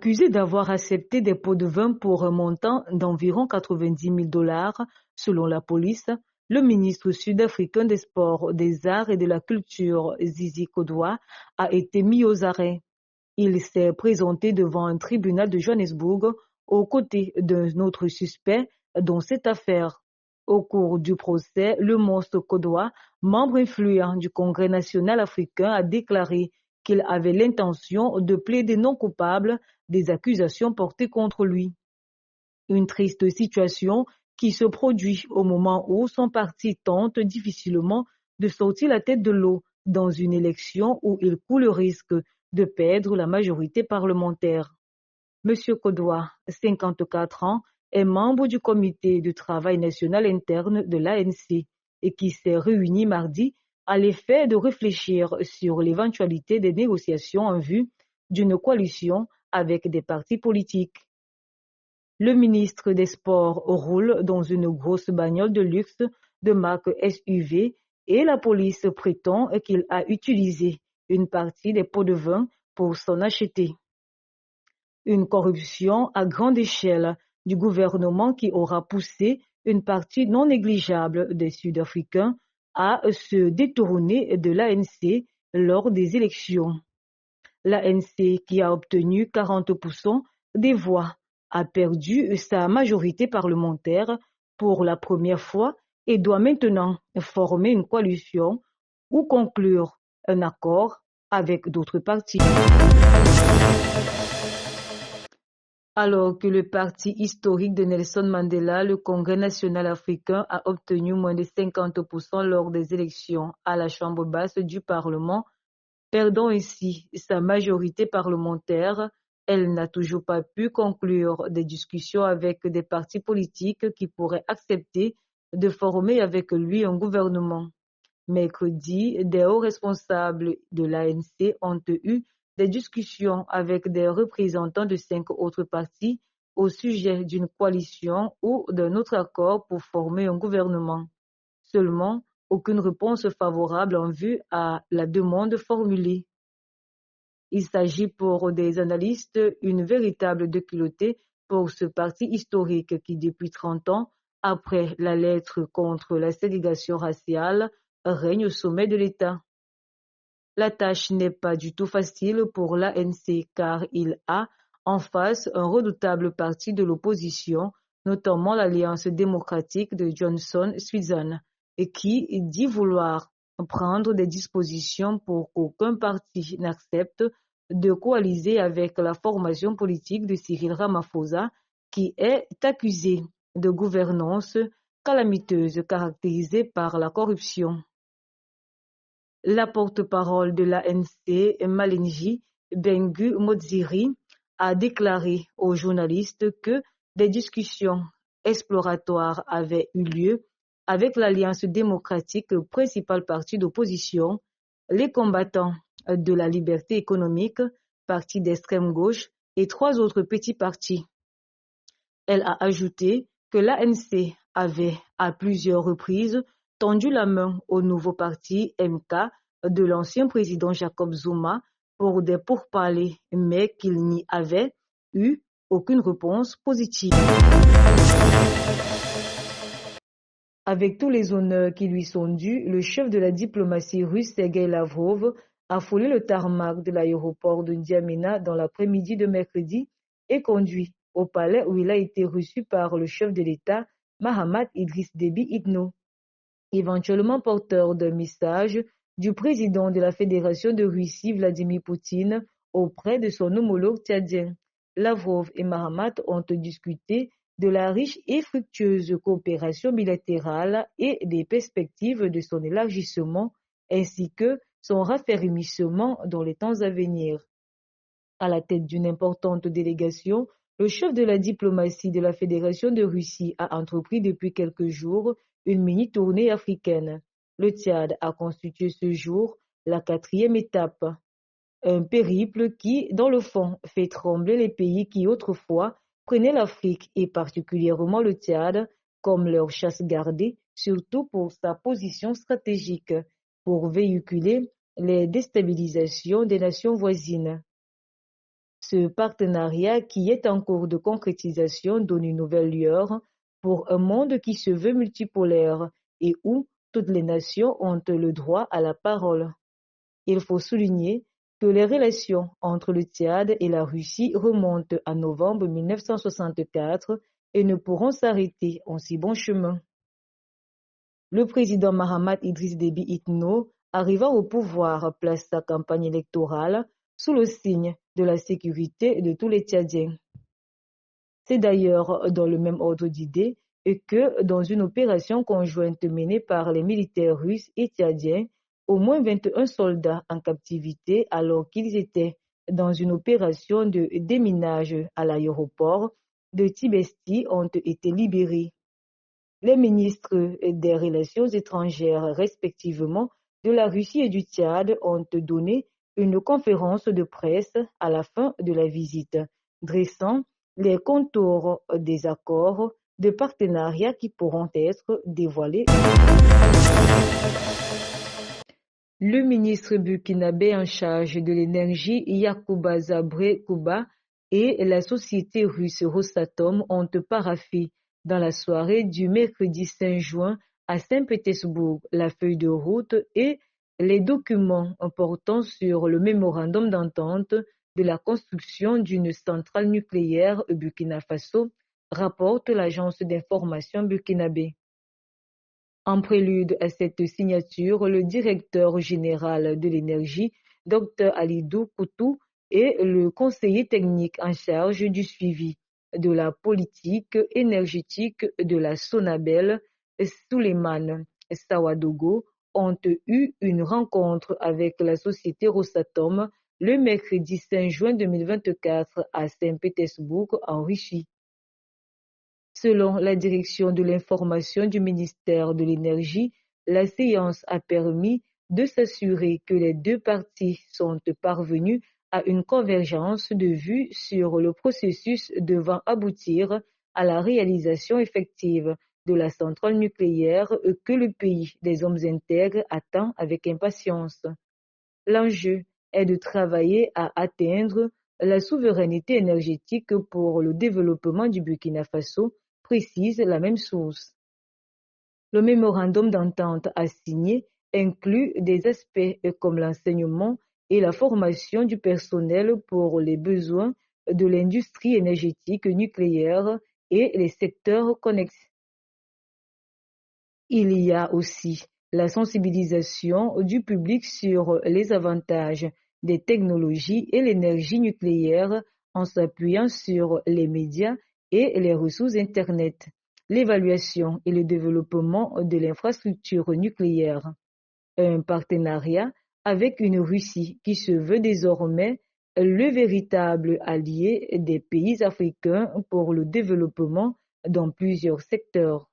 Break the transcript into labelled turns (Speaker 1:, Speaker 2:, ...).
Speaker 1: Accusé d'avoir accepté des pots de vin pour un montant d'environ 90 000 dollars, selon la police, le ministre sud-africain des Sports, des Arts et de la Culture, Zizi Kodwa, a été mis aux arrêts. Il s'est présenté devant un tribunal de Johannesburg aux côtés d'un autre suspect dans cette affaire. Au cours du procès, le monstre Kodwa, membre influent du Congrès national africain, a déclaré qu'il avait l'intention de plaider non coupable des accusations portées contre lui. Une triste situation qui se produit au moment où son parti tente difficilement de sortir la tête de l'eau dans une élection où il court le risque de perdre la majorité parlementaire. Monsieur Kodwa, 54 ans, est membre du comité de travail national interne de l'ANC et qui s'est réuni mardi à l'effet de réfléchir sur l'éventualité des négociations en vue d'une coalition avec des partis politiques. Le ministre des Sports roule dans une grosse bagnole de luxe de marque SUV et la police prétend qu'il a utilisé une partie des pots de vin pour s'en acheter. Une corruption à grande échelle du gouvernement qui aura poussé une partie non négligeable des Sud-Africains à se détourner de l'ANC lors des élections. L'ANC, qui a obtenu 40% des voix, a perdu sa majorité parlementaire pour la première fois et doit maintenant former une coalition ou conclure un accord avec d'autres partis. Alors que le parti historique de Nelson Mandela, le Congrès national africain, a obtenu moins de 50% lors des élections à la Chambre basse du Parlement, perdant ainsi sa majorité parlementaire, elle n'a toujours pas pu conclure des discussions avec des partis politiques qui pourraient accepter de former avec lui un gouvernement. Mercredi, des hauts responsables de l'ANC ont eu des discussions avec des représentants de 5 autres partis au sujet d'une coalition ou d'un autre accord pour former un gouvernement. Seulement, aucune réponse favorable en vue à la demande formulée. Il s'agit pour des analystes une véritable déculottée pour ce parti historique qui, depuis 30 ans, après la lettre contre la ségrégation raciale, règne au sommet de l'État. La tâche n'est pas du tout facile pour l'ANC car il a en face un redoutable parti de l'opposition, notamment l'Alliance démocratique de Johnson Swinson, et qui dit vouloir prendre des dispositions pour qu'aucun parti n'accepte de coaliser avec la formation politique de Cyril Ramaphosa, qui est accusée de gouvernance calamiteuse caractérisée par la corruption. La porte-parole de l'ANC, Malinji Bengu Modziri, a déclaré aux journalistes que des discussions exploratoires avaient eu lieu avec l'Alliance démocratique, le principal parti d'opposition, les combattants de la liberté économique, parti d'extrême gauche et 3 autres petits partis. Elle a ajouté que l'ANC avait à plusieurs reprises tendu la main au nouveau parti MK de l'ancien président Jacob Zuma pour des pourparlers, mais qu'il n'y avait eu aucune réponse positive. Avec tous les honneurs qui lui sont dus, le chef de la diplomatie russe Sergei Lavrov a foulé le tarmac de l'aéroport de N'Djamena dans l'après-midi de mercredi et conduit au palais où il a été reçu par le chef de l'État, Mahamat Idriss Déby Itno. Éventuellement porteur d'un message du président de la Fédération de Russie, Vladimir Poutine, auprès de son homologue tchadien. Lavrov et Mahamat ont discuté de la riche et fructueuse coopération bilatérale et des perspectives de son élargissement, ainsi que son raffermissement dans les temps à venir. À la tête d'une importante délégation, le chef de la diplomatie de la Fédération de Russie a entrepris depuis quelques jours une mini-tournée africaine. Le Tchad a constitué ce jour la 4e étape. Un périple qui, dans le fond, fait trembler les pays qui autrefois prenaient l'Afrique et particulièrement le Tchad comme leur chasse gardée, surtout pour sa position stratégique, pour véhiculer les déstabilisations des nations voisines. Ce partenariat, qui est en cours de concrétisation, donne une nouvelle lueur pour un monde qui se veut multipolaire et où toutes les nations ont le droit à la parole. Il faut souligner que les relations entre le Tchad et la Russie remontent à novembre 1964 et ne pourront s'arrêter en si bon chemin. Le président Mahamat Idriss Déby Itno, arrivant au pouvoir, place sa campagne électorale sous le signe de la sécurité de tous les Tchadiens. C'est d'ailleurs dans le même ordre d'idées que dans une opération conjointe menée par les militaires russes et tchadiens, au moins 21 soldats en captivité alors qu'ils étaient dans une opération de déminage à l'aéroport de Tibesti ont été libérés. Les ministres des Relations étrangères respectivement de la Russie et du Tchad ont donné une conférence de presse à la fin de la visite, dressant les contours des accords de partenariat qui pourront être dévoilés. Le ministre burkinabé en charge de l'énergie, Yacouba Zabré Kouba, et la société russe Rosatom ont paraphé dans la soirée du mercredi 5 juin à Saint-Pétersbourg la feuille de route et les documents portant sur le mémorandum d'entente de la construction d'une centrale nucléaire au Burkina Faso, rapporte l'agence d'information burkinabé. En prélude à cette signature, le directeur général de l'énergie, Dr Alidou Koutou, et le conseiller technique en charge du suivi de la politique énergétique de la Sonabel, Souleymane Sawadogo, ont eu une rencontre avec la société Rosatom le mercredi 5 juin 2024 à Saint-Pétersbourg, en Russie. Selon la direction de l'information du ministère de l'Énergie, la séance a permis de s'assurer que les deux parties sont parvenues à une convergence de vues sur le processus devant aboutir à la réalisation effective de la centrale nucléaire que le pays des hommes intègres attend avec impatience. L'enjeu est de travailler à atteindre la souveraineté énergétique pour le développement du Burkina Faso, précise la même source. Le mémorandum d'entente à signer inclut des aspects comme l'enseignement et la formation du personnel pour les besoins de l'industrie énergétique nucléaire et les secteurs connexes. Il y a aussi la sensibilisation du public sur les avantages des technologies et l'énergie nucléaire en s'appuyant sur les médias et les ressources Internet, l'évaluation et le développement de l'infrastructure nucléaire. Un partenariat avec une Russie qui se veut désormais le véritable allié des pays africains pour le développement dans plusieurs secteurs.